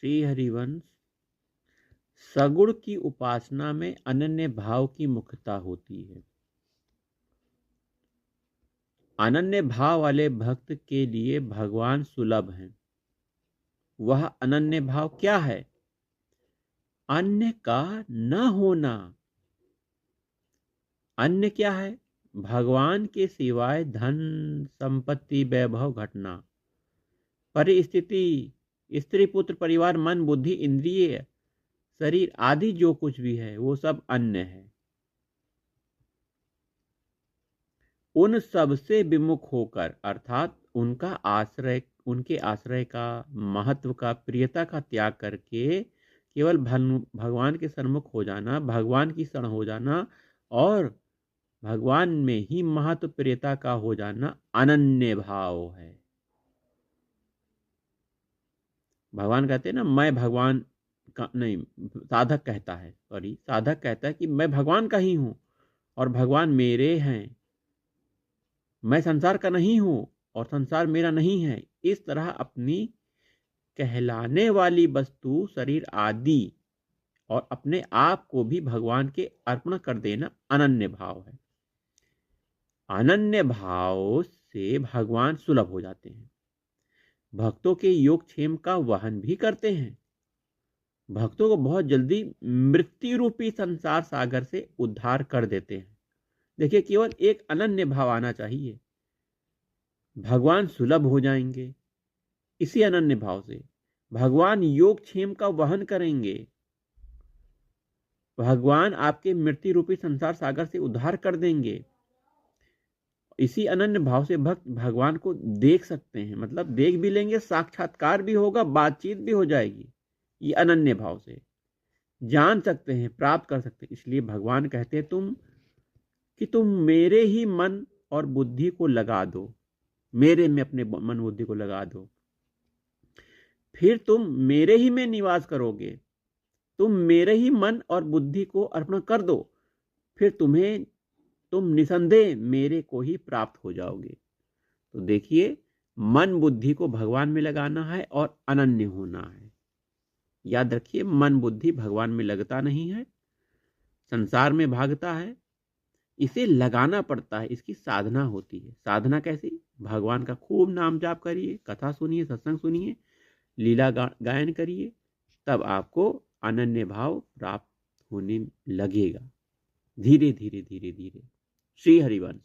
श्री हरिवंश। सगुण की उपासना में अनन्य भाव की मुख्यता होती है। अनन्य भाव वाले भक्त के लिए भगवान सुलभ हैं। वह अनन्य भाव क्या है? अन्य का न होना। अन्य क्या है? भगवान के सिवाय धन संपत्ति वैभव घटना परिस्थिति स्त्री पुत्र परिवार मन बुद्धि इंद्रिय शरीर आदि जो कुछ भी है वो सब अन्य है। उन सब से विमुख होकर अर्थात उनके आश्रय का महत्व का प्रियता का त्याग करके केवल भगवान के सन्मुख हो जाना, भगवान की शरण हो जाना और भगवान में ही महत्व प्रियता का हो जाना अनन्य भाव है। भगवान कहते हैं ना, मैं भगवान का नहीं, साधक कहता है कि मैं भगवान का ही हूं और भगवान मेरे हैं। मैं संसार का नहीं हूं और संसार मेरा नहीं है। इस तरह अपनी कहलाने वाली वस्तु शरीर आदि और अपने आप को भी भगवान के अर्पण कर देना अनन्य भाव है। अनन्य भाव से भगवान सुलभ हो जाते हैं। भक्तों के योगक्षेम का वहन भी करते हैं। भक्तों को बहुत जल्दी मृत्यु रूपी संसार सागर से उद्धार कर देते हैं। देखिए, केवल एक अनन्य भाव आना चाहिए, भगवान सुलभ हो जाएंगे। इसी अनन्य भाव से भगवान योगक्षेम का वहन करेंगे। भगवान आपके मृत्यु रूपी संसार सागर से उद्धार कर देंगे। इसी अनन्य भाव से भक्त भगवान को देख सकते हैं, मतलब देख भी लेंगे, साक्षात्कार भी होगा, बातचीत भी हो जाएगी। ये अनन्य भाव से जान सकते हैं, प्राप्त कर सकते हैं। इसलिए भगवान कहते हैं तुम मेरे ही मन और बुद्धि को लगा दो, मेरे में अपने मन बुद्धि को लगा दो, फिर तुम मेरे ही में निवास करोगे। तुम मेरे ही मन और बुद्धि को अर्पण कर दो, फिर तुम निसंदेह मेरे को ही प्राप्त हो जाओगे। तो देखिए, मन बुद्धि को भगवान में लगाना है और अनन्य होना है। याद रखिए, मन बुद्धि भगवान में लगता नहीं है, संसार में भागता है। इसे लगाना पड़ता है, इसकी साधना होती है। साधना कैसी? भगवान का खूब नाम जाप करिए, कथा सुनिए, सत्संग सुनिए, लीला गायन करिए, तब आपको अनन्य भाव प्राप्त होने लगेगा। धीरे धीरे धीरे धीरे। श्री हरिवंश।